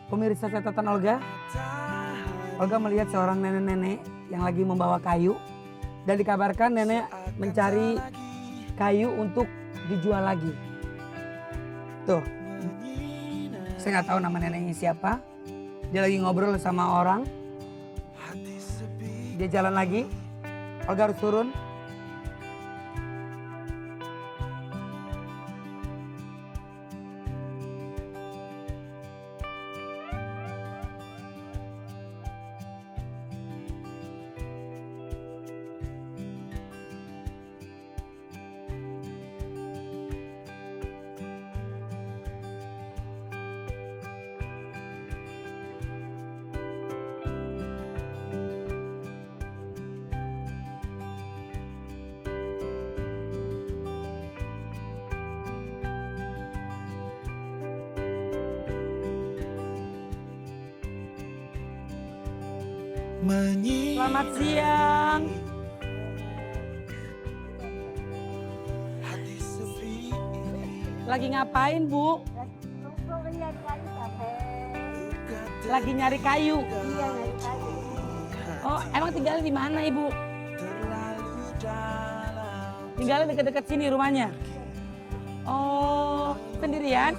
Pemirsa catatan Olga, Olga melihat seorang nenek-nenek yang lagi membawa kayu dan dikabarkan nenek mencari kayu untuk dijual lagi. Tuh, saya nggak tahu nama neneknya siapa. Dia lagi ngobrol sama orang. Dia jalan lagi. Olga harus turun. Selamat siang. Lagi ngapain, Bu? Lagi nyari kayu. Iya, nyari kayu. Oh, emang tinggal di mana, Ibu? Tinggalnya dekat-dekat sini rumahnya. Oh, sendirian?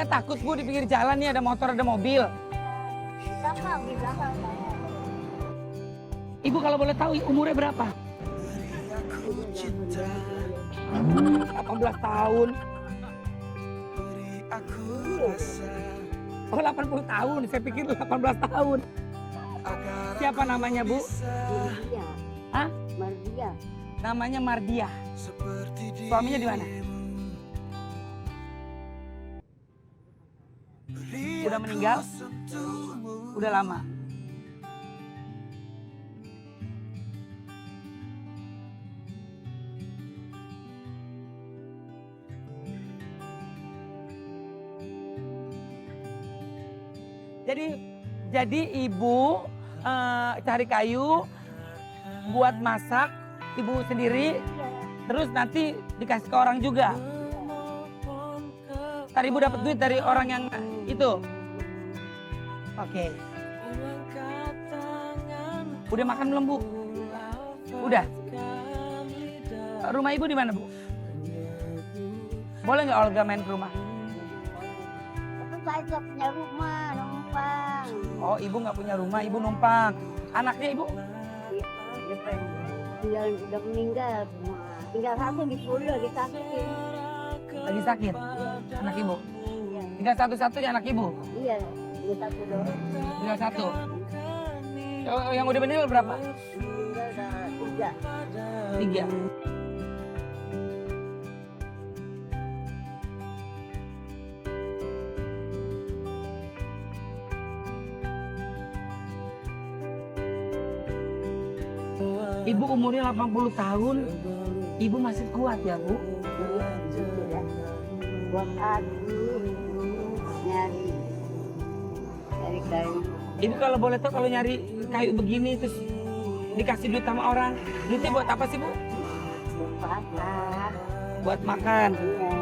Takut, Bu, di pinggir jalan nih ada motor, ada mobil. Belakang, di belakang saya. Ibu kalau boleh tahu umurnya berapa? 18 tahun. Oh, 80 tahun. Saya pikir 18 tahun. Siapa namanya, Bu? Mardia. Hah? Mardia. Namanya Mardia. Suaminya di mana? Udah meninggal? Udah lama. Jadi ibu cari kayu buat masak ibu sendiri, terus nanti dikasih ke orang juga. Tadi ibu dapat duit dari orang yang itu. Oke. Udah makan belum, Bu? Udah. Rumah ibu di mana, Bu? Boleh nggak Olga main ke rumah? Tapi saya nggak punya rumah, numpang. Oh, ibu nggak punya rumah, ibu numpang. Anaknya ibu? Udah meninggal semua. Tinggal satu di Pulau lagi sakit. Lagi sakit? Anak ibu? Tinggal satu-satunya anak ibu? Iya, tinggal satu doang. Tinggal satu? Yang udah meninggal berapa? Tinggal udah 3. 3. Ibu umurnya 80 tahun, ibu masih kuat ya, Bu? Buat aduh, nyari kayu. Ibu kalau boleh tahu kalau nyari kayu begini terus dikasih duit sama orang, duitnya buat apa sih, Bu? Buat makan. Buat makan. Iya.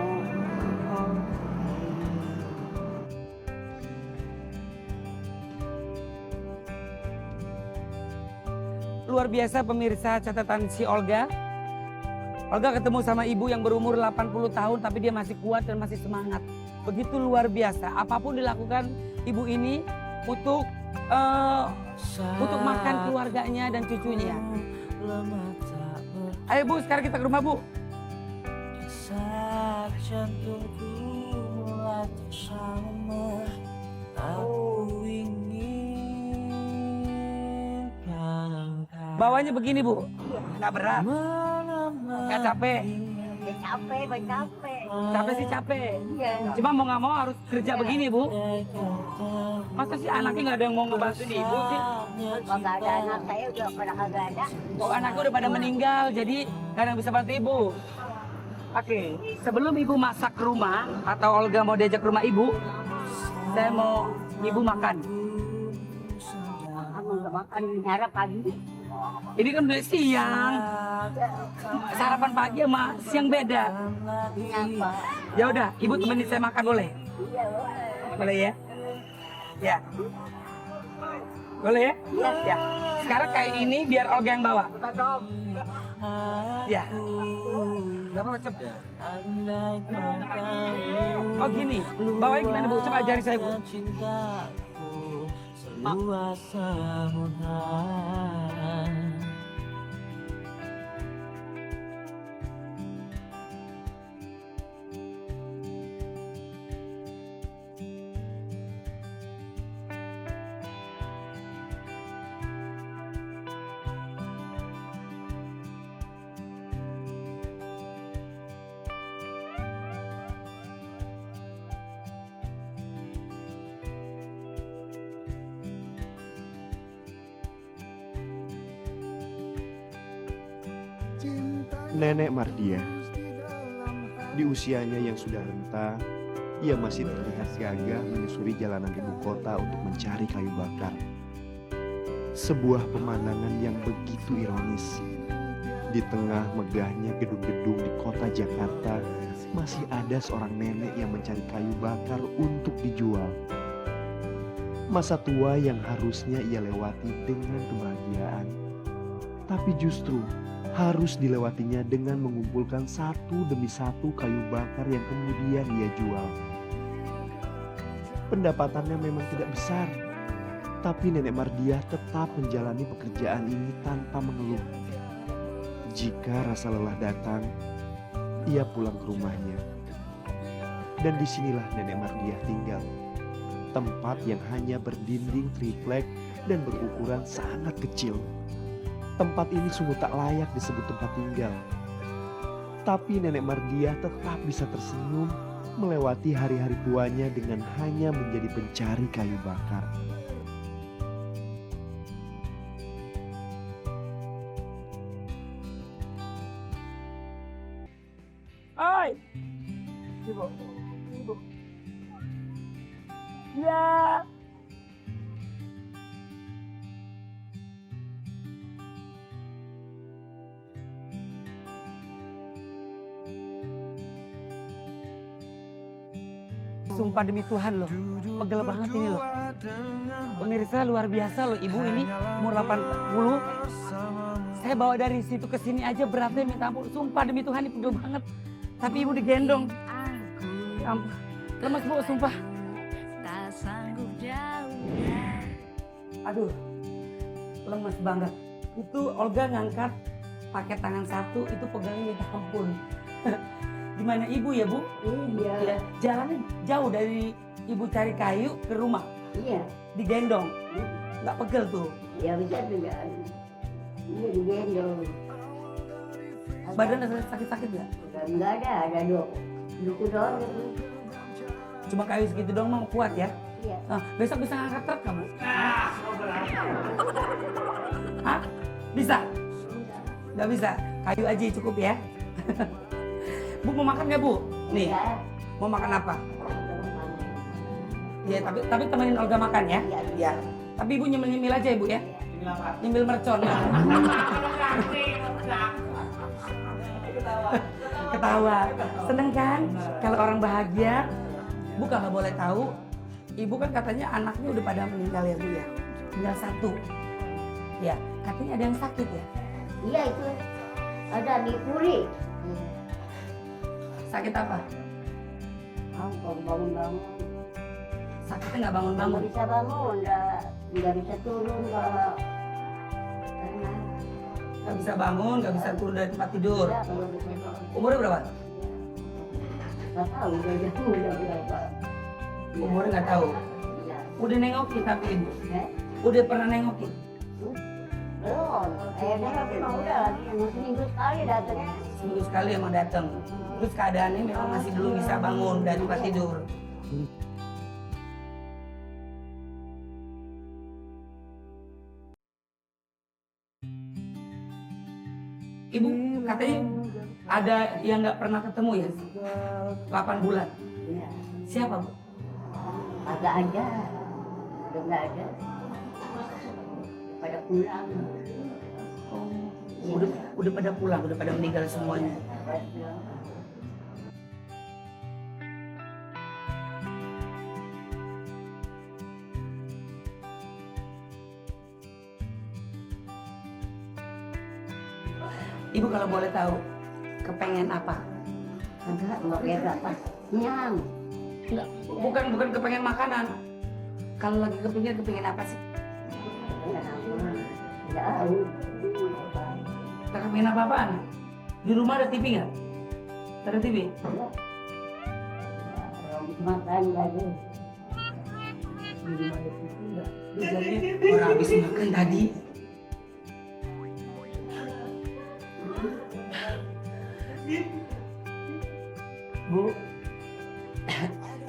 Luar biasa pemirsa catatan si Olga. Olga ketemu sama ibu yang berumur 80 tahun tapi dia masih kuat dan masih semangat. Begitu luar biasa. Apapun dilakukan ibu ini untuk makan keluarganya dan cucunya. Ayo Bu, sekarang kita ke rumah, Bu. Bawanya begini, Bu. Nggak berat. Nggak capek. Ya capek, capek. Capek sih capek. Iya. Cuma mau nggak mau harus kerja begini, Bu. Masa sih anaknya nggak ada yang mau ngebantuin ibu sih? Kalau nggak ada anak saya udah pada kagak ada. Oh, anaknya udah pada meninggal, jadi nggak ada yang bisa bantu ibu. Oke, sebelum ibu masak ke rumah atau Olga mau diajak ke rumah ibu, saya mau ibu makan. Kamu nggak makan nyarap pagi. Ini kan udah siang. Sarapan pagi sama siang beda. Kenapa? Ya udah, ibu temenin saya makan boleh? Iya, boleh. Boleh ya? Ya. Boleh ya? Iya. Ya. Sekarang kayak ini biar Olga yang bawa. Ya. Berapa cepet? Oh gini, bawanya gimana Bu? Coba ajari saya Bu. Nenek Mardia, di usianya yang sudah renta, ia masih terlihat gagah menyusuri jalanan ibu kota untuk mencari kayu bakar. Sebuah pemandangan yang begitu ironis. Di tengah megahnya gedung-gedung di kota Jakarta, masih ada seorang nenek yang mencari kayu bakar untuk dijual. Masa tua yang harusnya ia lewati dengan kebahagiaan, tapi justru harus dilewatinya dengan mengumpulkan satu demi satu kayu bakar yang kemudian ia jual. Pendapatannya memang tidak besar, tapi Nenek Mardia tetap menjalani pekerjaan ini tanpa mengeluh. Jika rasa lelah datang, ia pulang ke rumahnya. Dan disinilah Nenek Mardia tinggal. Tempat yang hanya berdinding triplek dan berukuran sangat kecil. Tempat ini sungguh tak layak disebut tempat tinggal. Tapi Nenek Mardia tetap bisa tersenyum melewati hari-hari tuanya dengan hanya menjadi pencari kayu bakar. Oi! Ibu. Ibu. Ya. Sumpah demi Tuhan loh, pegel banget ini loh. Pemirsa luar biasa loh, ibu ini umur 80. Saya bawa dari situ ke sini aja beratnya minta ampun. Sumpah demi Tuhan ini pegel banget. Tapi ibu digendong. Ya ampun. Lemas Bu, sumpah. Aduh, lemes banget. Itu Olga ngangkat pakai tangan satu, itu pegangnya minta ampun. Gimana ibu ya Bu? Iya. Ya, jalannya jauh dari ibu cari kayu ke rumah. Iya. Digendong. Nggak pegel tuh. Ya bisa juga. Ini digendong. Badan ada sakit-sakit nggak? Enggak ada duku doang gitu. Cuma kayu segitu doang mau kuat ya? Iya. Nah, besok bisa ngangkat truk kamu? Hah? Bisa? Nggak bisa? Kayu aja cukup ya? Bu mau makan nggak Bu? Nih, Iya. mau makan apa? Iya, tapi temenin Olga makan ya? Iya. Iya. Tapi Ibu nyemil-nyemil aja ya Bu ya? Nyemil mercon. Ketawa. Seneng kan? Kalau orang bahagia. Bu kalau boleh tahu, Ibu kan katanya anaknya udah pada meninggal ya Bu ya? Tinggal satu. Ya, katanya ada yang sakit ya? Iya itu. Ada bipuri. Sakit apa? Bangun-bangun. Sakitnya nggak Nggak bangun-bangun. bisa bangun, nggak bisa turun kalau karena Nggak bisa bangun, nggak bisa turun dari tempat tidur. ya, kalau bisa bangun. Umurnya berapa? Nggak tahu udah berapa. Umurnya nggak tahu. Iya. Udah nengokin tapi Ibu? Eh? Udah pernah nengokin? Belum. Memang udah lagi seminggu sekali datangnya. Seminggu sekali emang datang. Terus keadaannya memang masih belum bisa bangun dari tempat tidur. Ibu katanya ada yang nggak pernah ketemu ya? 8 bulan. Iya. Siapa Bu? Agak aja. Udah nggak ada. Pada pulang. Udah pada pulang, udah pada meninggal semuanya. Pada pulang. Ibu kalau boleh tahu, kepengen apa? Enggak kayak berapa? Nyam. Enggak, bukan kepengen makanan. Kalau lagi kepengen apa sih? Enggak tahu. Tak kepengen apa-apaan? Di rumah ada TV nggak? Ada TV? Makan lagi. Di rumah ada TV nggak? Jadi orang habis makan tadi. Bu,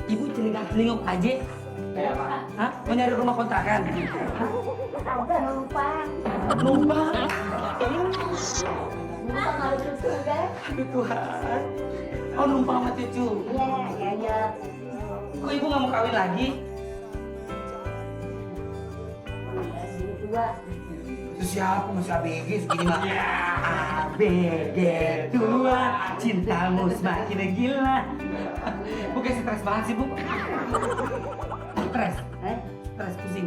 ibu celingak-celinguk aja. Hah? Mau nyari rumah kontrakan? Ada numpang. Numpang? Numpang harus cucu deh. Aduh Tuhan. Oh numpang sama cucu. Iya. Kok ibu nggak mau kawin lagi? Dua. Itu siapa masih ABG segini mah? ABG tua, cintamu semakin gila. Bu kayak stres banget sih bu. Stres, stres pusing.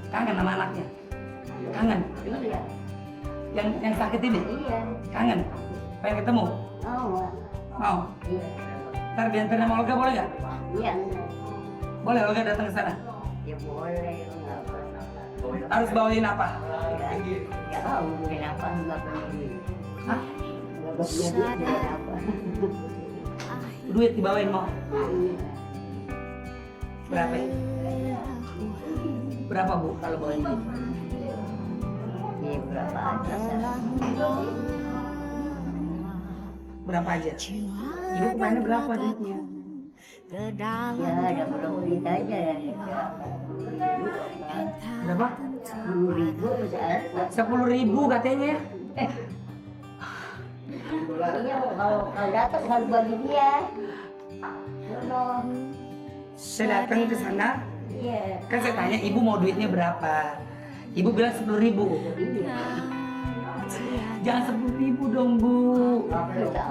Kangen sama anaknya? Kangen? Iya. Yang sakit ini? Iya. Kangen? Pengen ketemu? Oh. Mau? Iya. Ntar diantarin sama Olga boleh nggak? Iya. Boleh Olga datang ke sana? Ya boleh. Harus bawain apa? Ya tahu kenapa enggak beli. Hah? Enggak beli apa. Duit dibawain mau? Berapa? Berapa bu kalau bawain duit? Ya berapa aja. Berapa aja? Ibu kemarin berapa duitnya? Ya ada berapa duit aja ya. Berapa? 10.000 bisa. 10.000 katanya. Iya kalau datang harus bagi dia. Tolong. Saya datang ke sana, Iya. kan saya tanya ibu mau duitnya berapa? Ibu bilang 10.000. Iya. Jangan 10.000 dong bu.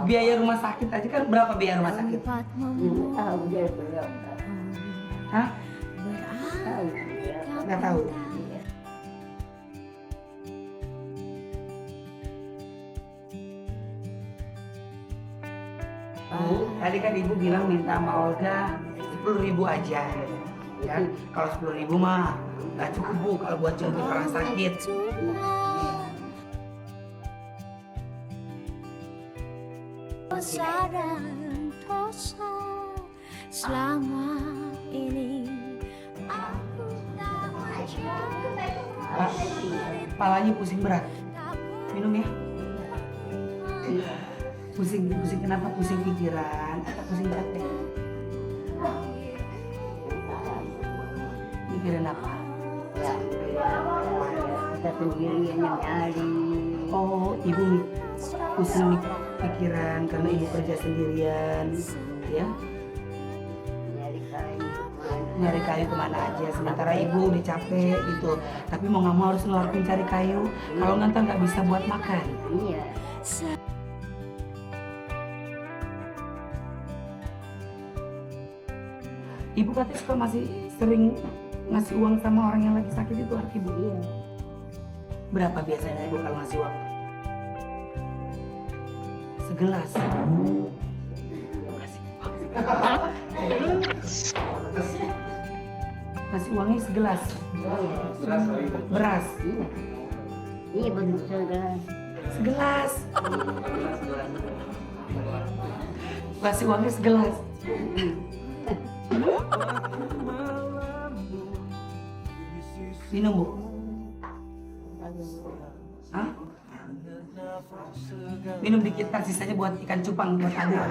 Biaya rumah sakit aja kan berapa biaya rumah sakit? Ibu tahu dia berapa. Hah? Tahu. Nggak tahu. Bu, tadi kan ibu bilang minta sama Olga 10.000 aja. Ya, kalau 10.000 mah nggak cukup bu kalau buat jemput orang sakit. Dosa dan dosa selama ini aku tak Pak, kepalanya pusing berat. Minum ya. Pusing kenapa? Pusing pikiran atau pusing berat ya? Mikirin apa? Ya. Kita sendiri yang nyari. Oh, ibu pusing pikiran karena ibu kerja sendirian, ya? Nyari kayu kemana aja. Sementara ibu udah capek gitu. Tapi mau nggak mau harus ngelakuin cari kayu. Kalau nggak ntar nggak bisa buat makan. Iya. Ibu katanya suka masih sering ngasih uang sama orang yang lagi sakit itu anak ibu. Iya. Berapa biasanya ibu kalau ngasih uang? Segelas. Ngasih uangnya segelas. Beras. Iya. Iya betul segelas. Segelas. Ngasih uangnya segelas. Minum bu. Hah? Minum dikit kan sisanya buat ikan cupang buat adik.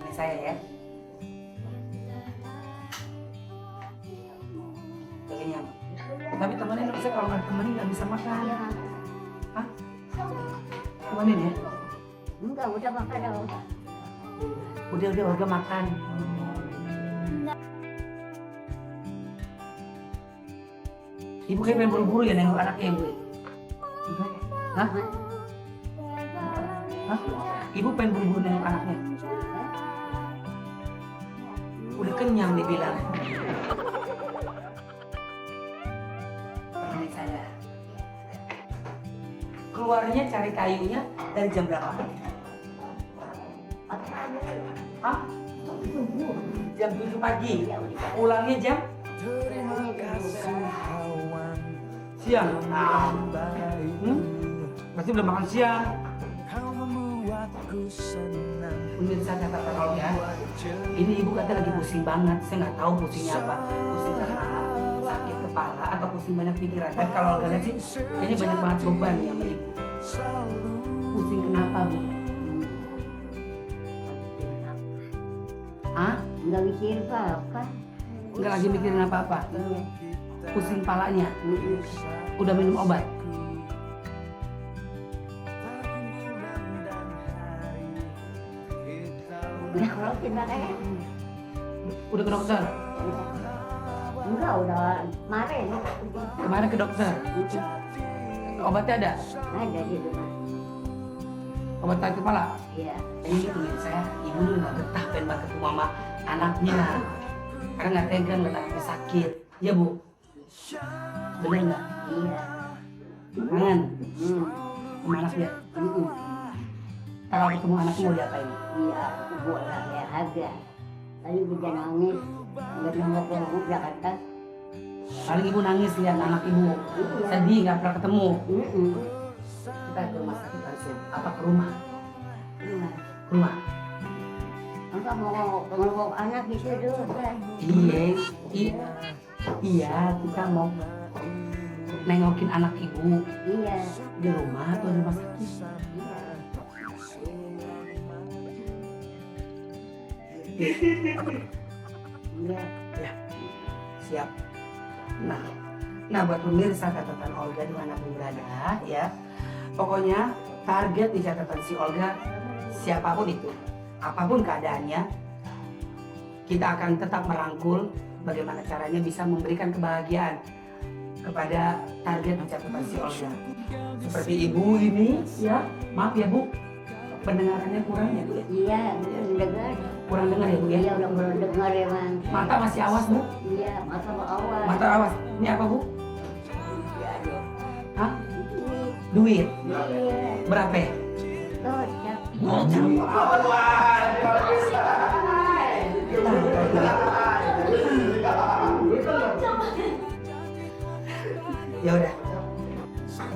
Ini saya ya. Kayaknya. Tapi temenin dong, saya kalau nggak temenin nggak bisa makan. Hah? Temenin ya? Enggak, udah makan dong. Udah warga makan. Ibu kayak pengen buru-buru ya nengok anaknya ibu. Hah? Hah? Ibu pengen buru-buru nengok anaknya. Udah kenyang dibilang. Ini saya. Keluarnya cari kayunya dari jam berapa? Hah? Jam 7 pagi. Pulangnya jam? Siang. Masih belum makan siang. Pemirsa catatan Olga, ini ibu kata lagi pusing banget. Saya nggak tahu pusingnya apa. Pusing karena sakit kepala atau pusing banyak pikiran. Dan kalau Olga lihat sih, ini banyak banget beban yang ibu. Pusing kenapa, Bu? Hah? Nggak mikir apa-apa. Nggak lagi mikirin apa-apa? Iya. Pusing palanya? Udah minum obat? Udah kalau kita kayak Udah ke dokter? enggak, udah kemarin. Kemarin ke dokter? Obatnya ada? Ada di rumah. Obat tarik kepala? Iya. Ini gitu saya, ibu dulu nggak betah pengen banget ketemu sama anaknya. Karena nggak tega ngeliat anaknya sakit. Iya, Bu? Bener nggak? Iya. Kangen? Sama anaknya? Kalau ketemu anaknya mau diapain? Iya, bola ya ada. Tadi bisa nangis, nggak nengok ke Jakarta. Paling ibu nangis lihat anak ibu. Sedih nggak pernah ketemu. Kita ke rumah sakit langsung. Apa ke rumah? Iya. Rumah? Enggak mau ngeluk anak gitu dulu kan. Iya, kita mau nengokin anak ibu Iya. di rumah atau di rumah sakit. Iya. Ya, siap. Nah buat pemirsa catatan Olga dimanapun berada ya, pokoknya target di catatan si Olga siapapun itu, apapun keadaannya, kita akan tetap merangkul bagaimana caranya bisa memberikan kebahagiaan kepada target di catatan si Olga. Seperti ibu ini ya, maaf ya Bu, pendengarannya kurang ya Bu ya? Iya, dengar. Kurang dengar ya Bu ya? Iya, udah mulai dengar ya, Bang. Mata masih awas Bu? Iya, mata mau awal. Mata awas. Ini apa Bu? Iya. Hah? Ini. Duit? Iya. Berapa ya? Gocap. Ya udah.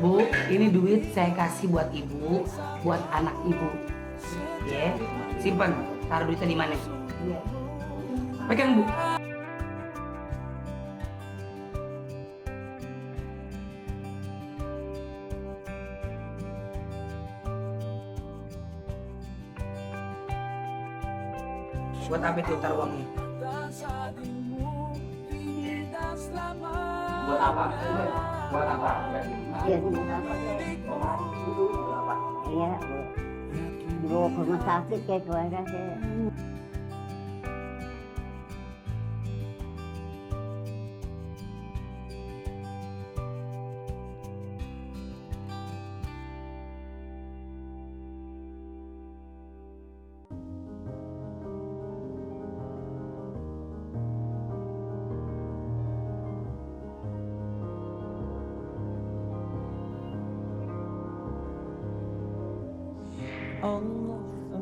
Bu, ini duit saya kasih buat ibu, buat anak ibu. Ya, simpan. Taruh duitnya di mana? Iya. Pegang Bu. Buat apa itu taruh uangnya? Buat apa? Buat apa? Iya, iya, dibawa ke rumah sakit kayak keluarga saya.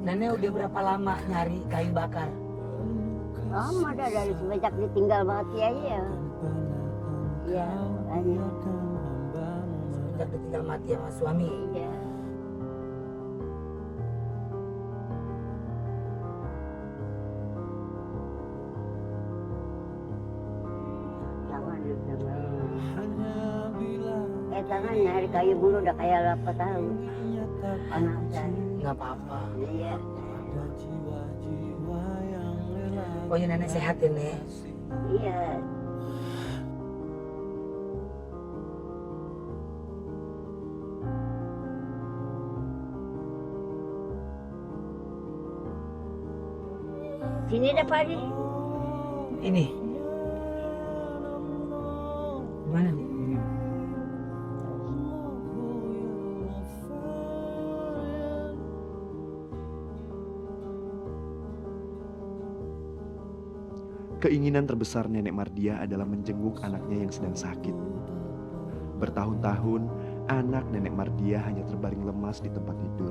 Nenek udah berapa lama nyari kayu bakar? Lama dah dari semenjak ditinggal mati aja ya. Iya, makanya. Semenjak ditinggal mati sama suami. Iya. Jangan. Tangan nyari kayu bulu udah kayak apa tahu. Panasan. Nggak apa-apa. Iya. Pokoknya nenek sehat ya, Nek. Iya. Sini ada padi. Ini. Gimana nih? Keinginan terbesar Nenek Mardia adalah menjenguk anaknya yang sedang sakit. Bertahun-tahun, anak Nenek Mardia hanya terbaring lemas di tempat tidur.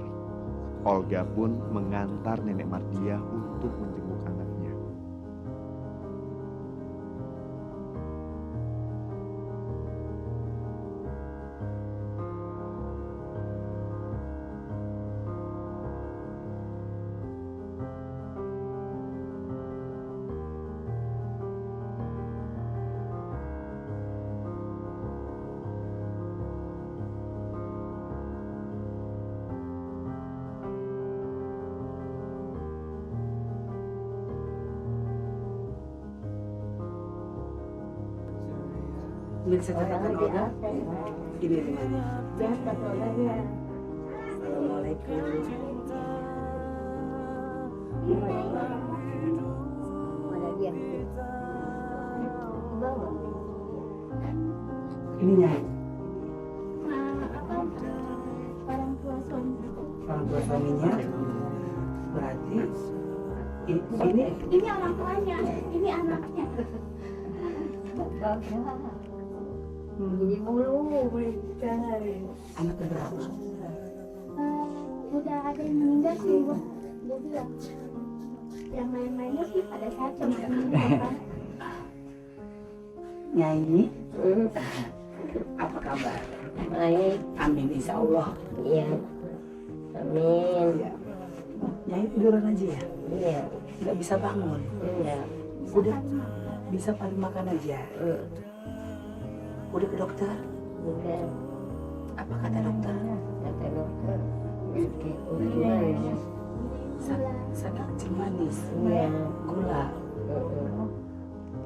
Olga pun mengantar Nenek Mardia untuk menjenguk anaknya. Bisa catatan Olga? Ini rumahnya. Assalamualaikum. Mana dia? Bawa. Ini Nyai, Orang tua suami. orang tua suaminya. Berarti ini Ini orang tuanya, ini anaknya. Ini mulu cari. anak keberapa? Udah ada yang meninggal sih, Bu. Dia bilang. Yang lain-lainnya sih pada saat cuma meninggal. Nyai, apa kabar? Baik, Amin insya Allah. iya. Amin. Nyai tiduran aja ya? Iya, Nggak bisa bangun. iya. Udah bisa paling makan aja. Udah ke dokter? Udah, Apa kata dokter? kata dokter. Sakit udah. Sakit kencing manis, Iya. gula.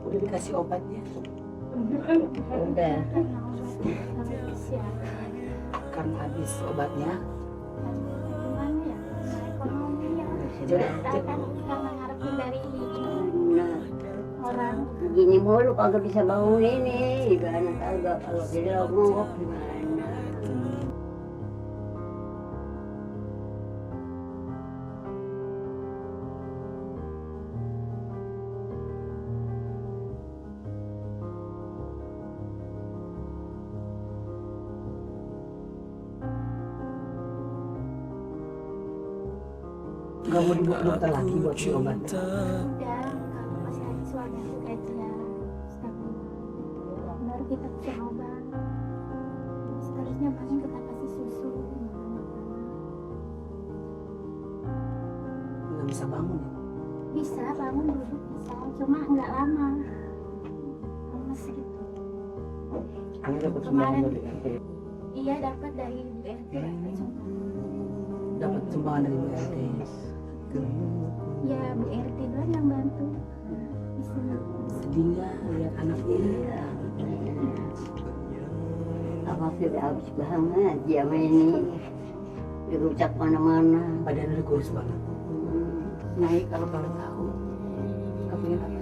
Udah dikasih obatnya? Udah. Karena habis obatnya. Gimana ya? Ekonomi ya. Jadi, Kan karena ngarepin dari Nah, orang. gini mulu kagak bisa bangun ini. Gimana kagak kalau jadi longok gimana? nggak mau dibawa ke dokter lagi buat si obat. Udah, kalau masih ada suami aku aja. Baru kita kasih obat. Seterusnya paling kita kasih susu. Nggak bisa bangun ya? Bisa bangun duduk bisa, cuma nggak lama. Lemes gitu. Anda dapat Kemarin. sumbangan dari RT. Iya dapat dari BRT. Dapat sumbangan dari BRT. Ya Bu RT doang yang bantu. Bisa. Sedih nggak lihat anaknya? Apa sudah habis banget sama ini. Dirucak mana-mana. Badannya udah kurus banget. Nyai kalau boleh tahu, nggak pengen apa?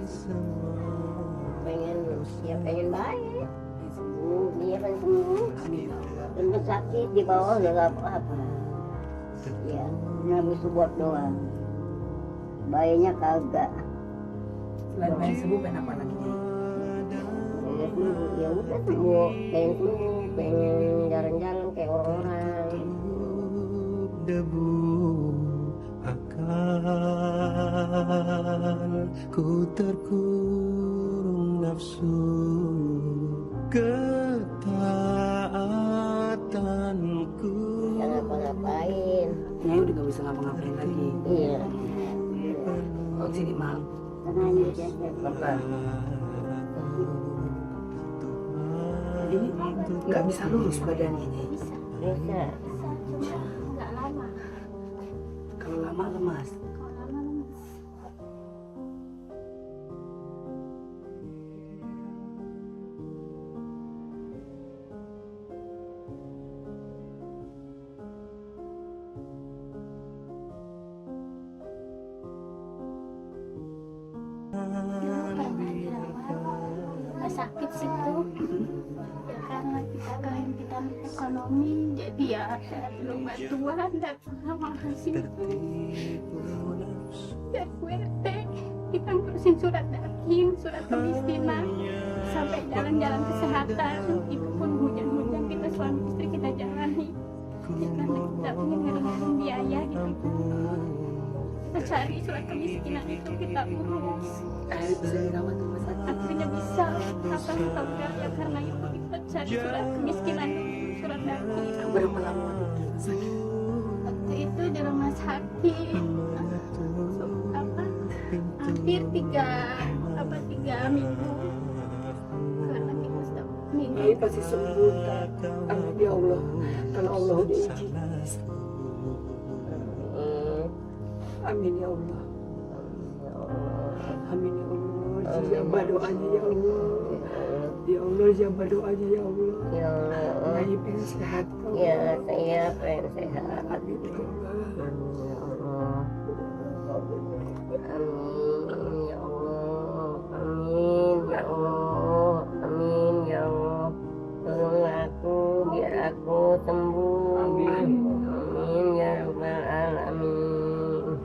Pengen, ya pengen baik. Sembuh, dia kan sembuh. Amin. Dan sakit di bawah udah gak apa-apa. Ya, habis buat doang. Bayinya kagak. Selain pengen sembuh, pengen apa lagi? Nyai? Ya sembuh, ya udah sembuh. Pengen sembuh, pengen jalan-jalan kayak orang-orang. Debu akan ku terkurung nafsu ketaatanku. Gak ngapa-ngapain. Nyai udah nggak bisa ngapa-ngapain lagi. Iya. Oh sini mal, Tenang aja. pelan. Ini nggak bisa lurus badannya Nyai. Bisa, Bisa. bisa, cuma nggak lama. Kalau lama lemas. Kalau lama lemes. Pernah dirawat, nggak sakit sih tuh. Ya karena kita kehidupan ekonomi, jadi ya belum bantuan dan sama hasil dari WRT kita ngurusin surat datang. miskin, surat kemiskinan, sampai jalan-jalan kesehatan, itu pun hujan-hujan kita suami istri kita jalani. Ya, karena kita ingin ngering-ngering biaya gitu. Kita cari surat kemiskinan itu kita urus. Bisa dirawat di rumah sakit. Akhirnya bisa, apa kita udah ya karena itu kita cari surat kemiskinan, surat daki. Berapa lama waktu di rumah sakit? Waktu itu di rumah sakit hampir 3 minggu karena kita sudah minggu. Ini pasti sembuh kan? Amin ya Allah. Kalau Allah udah izin. Amin ya Allah. Amin ya Allah. Jabah doanya ya Allah. Ya Allah, jabah doanya ya Allah. Ya Allah. Nyai pengen sehat. Ya, saya pengen sehat. Amin ya Allah. Ya Allah. Amin ya Allah. Amin ya Allah. Amin ya Allah. Tolong aku biar aku sembuh. Amin. Amin ya Rabbal Alamin.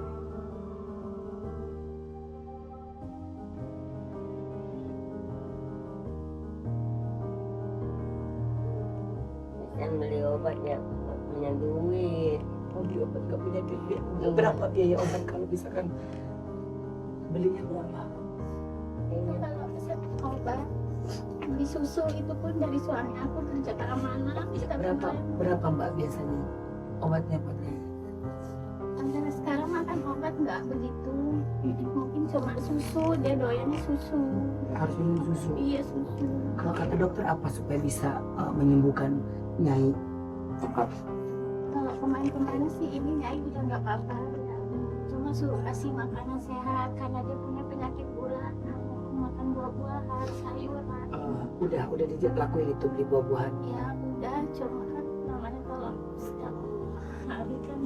Kan beli obatnya punya duit. Oh, beli obat gak punya duit. Berapa biaya obat kalau misalkan belinya berapa? Itu kalau pesan obat di susu itu pun dari suami aku kerja keamanan. Kita Berapa Mbak biasanya obatnya buatnya? antara sekarang makan obat nggak begitu, mungkin cuma susu, dia doyannya susu. Harus minum susu. Iya susu. Kalau kata dokter apa supaya bisa menyembuhkan Nyai? Kalau kemarin-kemarin sih ini Nyai udah nggak apa-apa, cuma suruh kasih makanan sehat karena dia punya penyakit gula, makan buah-buahan, sayuran. Udah dilakuin itu beli buah-buahan. Ya udah, cuma kan namanya kalau setiap hari kan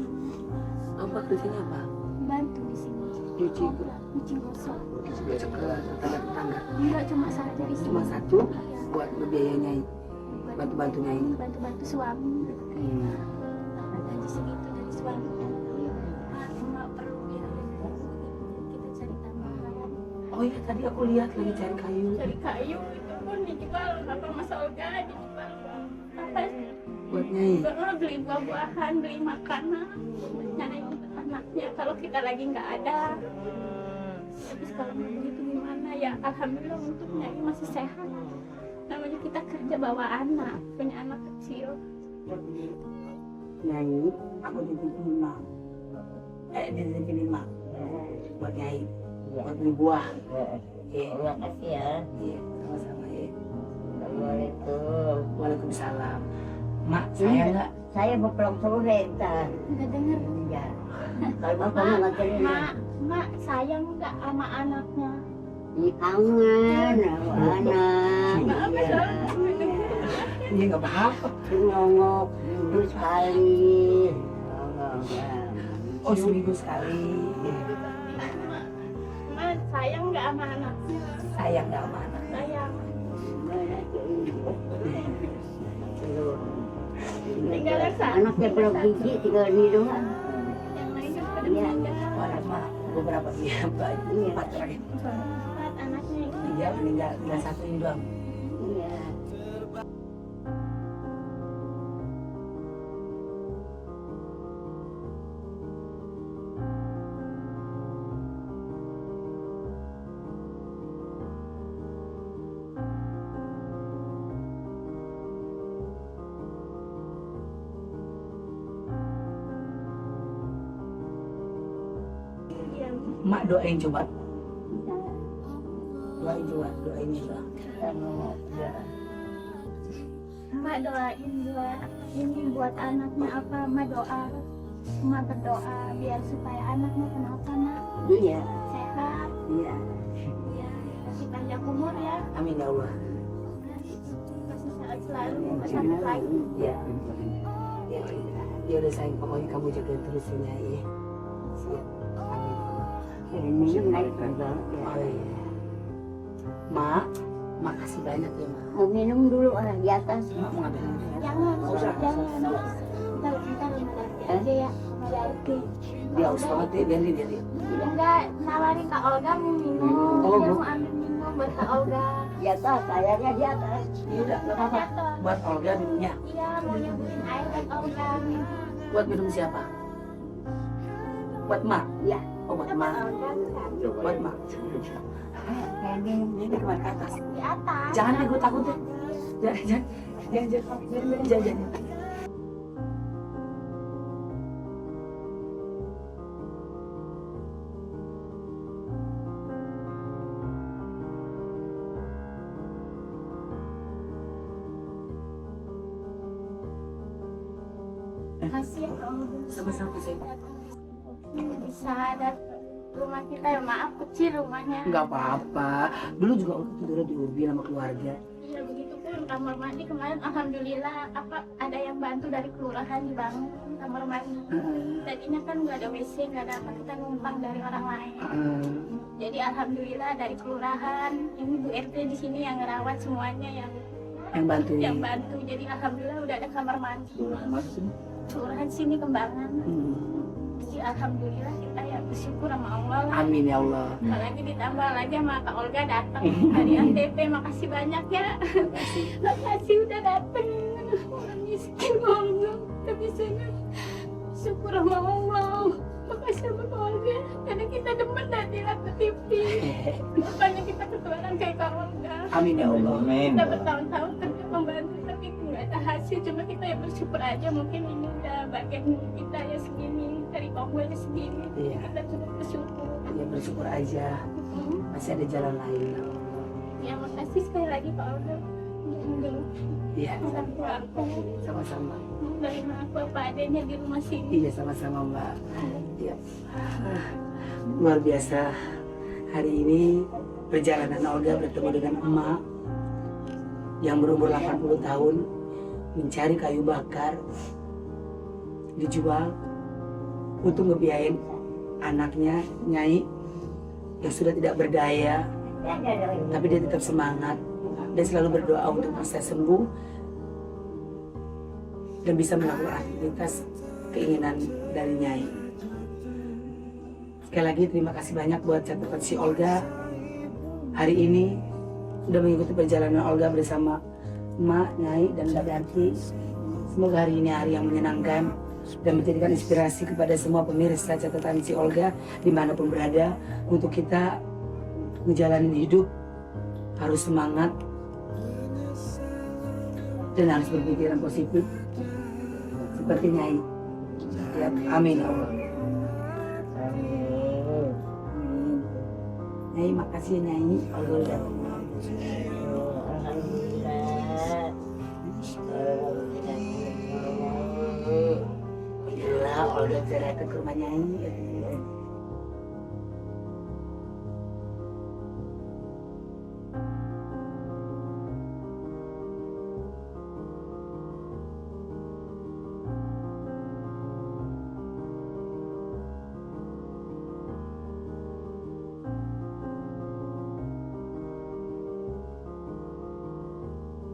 Apa kerjanya apa? bantu di sini. Cuci Cuci gosok. ke tetangga-tetangga. Enggak cuma satu di sini. Cuma satu Iya. buat ngebiayai Nyai. Bantu-bantu Nyai. Bantu-bantu suami. Gaji segitu dari suami. Nggak perlu ya. Kita cari tambahan. Oh iya, tadi aku lihat lagi cari kayu. Cari kayu itu pun dijual apa Mas Olga dijual apa Buat Nyai. beli buah-buahan, beli makanan, nyari untuk anaknya kalau kita lagi nggak ada. Habis kalau begitu gimana ya? Alhamdulillah untuk Nyai masih sehat. Namanya kita kerja bawa anak, punya anak kecil. Nyai, aku dititipin 5. Dititipin 5. Buat Nyai. Buat beli buah. Iya. Terima kasih ya. Iya, sama-sama ya. Assalamualaikum. Waalaikumsalam. Mak, saya nggak? Saya mau pulang sore entar. Nggak dengar. Ya. Kalau bapaknya nggak terima. Mak sayang nggak sama anaknya? Ini kangen sama anak. Apa Iya. Iya nggak apa-apa. Ngongok terus sekali. Ngongok. Oh, seminggu sekali. Mak sayang nggak sama anaknya? Sayang nggak sama anak. Sayang. Tinggal satu. Anaknya belum gigi tinggal ini doang. Yang lain kan pada Iya. meninggal. Orang mah beberapa dia Iya. 4 terakhir. Empat anaknya itu. Iya meninggal, tinggal 1 ini doang. Iya. Iya. Mak doain coba. Doain coba, doain coba. Mak doain buat ini buat anaknya apa? Mak doa. Mak berdoa biar supaya anaknya kenapa Mak? Iya. Sehat. Iya. Ya, kasih panjang umur ya. Amin ya Allah. Kasih sehat selalu. Sampai lagi. Ya. Ya, ya udah sayang, pokoknya kamu jaga terus ya Nyai. Siap. Amin. Ini naik banget ya. Oh iya. Mak, makasih banyak ya Mak. Mau minum dulu di atas. Mak mau ngambil air. Jangan, Usah. jangan. Ntar aja ya. Oke. Dia haus banget ya, biarin. Enggak, nawarin Kak Olga mau minum. Oh, Dia Bu. mau ambil minum. buat Kak Olga. Di atas, sayangnya di atas. Ya udah, nggak apa-apa. Jatuh. Buat Olga minumnya. Iya, mau nyamperin air buat Olga. Buat minum siapa? Buat Mak? Iya. Oh, buat Mak. Olga kan Buat Mak. Ini kemana ke atas? di atas. Jangan deh, gue takut deh. Jangan. Makasih ya Kak Olga. Sama-sama sih. Bisa ada rumah kita ya, maaf kecil rumahnya. Nggak apa-apa. Dulu juga Olga tidurnya di Ubi sama keluarga. Iya, begitupun kamar mandi kemarin alhamdulillah ada yang bantu dari kelurahan dibangun kamar mandi. Tadinya kan nggak ada WC, nggak ada apa, kita numpang dari orang lain. Jadi alhamdulillah dari kelurahan, ini Bu RT di sini yang ngerawat semuanya Yang bantuin. yang bantu. Jadi alhamdulillah udah ada kamar mandi. Kelurahan sini Kembangan. Jadi alhamdulillah kita ya bersyukur sama Allah lah. Amin ya Allah. Apalagi ditambah lagi sama Kak Olga datang dari ATP, makasih banyak ya. Makasih udah datang. Orang miskin Allah, tapi saya syukur sama Allah. Makasih sama Kak Olga, karena kita demen dari lihat TV. Makanya kita ketularan kayak Kak Olga. Amin ya Allah. Kita bertahun-tahun kerja membantu tapi nggak ada hasil. Cuma kita ya bersyukur aja, mungkin ini udah bagian kita ya segini, dari Allah ya segini. Iya. Kita cukup bersyukur. Ya bersyukur aja. Masih ada jalan lain. Ya makasih sekali lagi Pak Olga. Iya. Sama aku, Sama-sama. dari aku apa adanya di rumah sini. Iya sama-sama Mbak. Iya. Luar biasa. Hari ini perjalanan Olga bertemu dengan emak yang berumur 80 tahun mencari kayu bakar dijual untuk ngebiayain anaknya Nyai yang sudah tidak berdaya, tapi dia tetap semangat dan selalu berdoa untuk bisa sembuh dan bisa melakukan aktivitas keinginan dari Nyai. Sekali lagi terima kasih banyak buat catatan si Olga hari ini sudah mengikuti perjalanan Olga bersama Emak, Nyai, dan Mbak Danti. Semoga hari ini hari yang menyenangkan dan menjadikan inspirasi kepada semua pemirsa catatan si Olga dimanapun berada untuk kita menjalani hidup harus semangat dan harus berpikiran positif seperti Nyai. Ya, amin ya Allah. Nyai, makasih ya Nyai. Olga udah Alhamdulillah, Olga bisa datang ke rumah Nyai.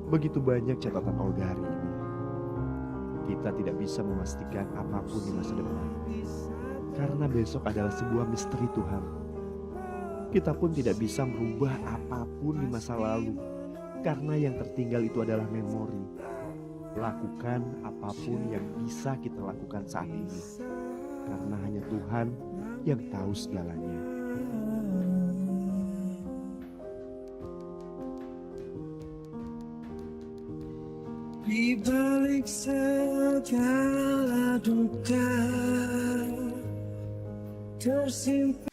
Begitu banyak catatan Olga hari ini. Kita tidak bisa memastikan apapun di masa depan. Karena besok adalah sebuah misteri Tuhan. Kita pun tidak bisa merubah apapun di masa lalu. Karena yang tertinggal itu adalah memori. Lakukan apapun yang bisa kita lakukan saat ini. Karena hanya Tuhan yang tahu segalanya. Di balik segala duka tersimpan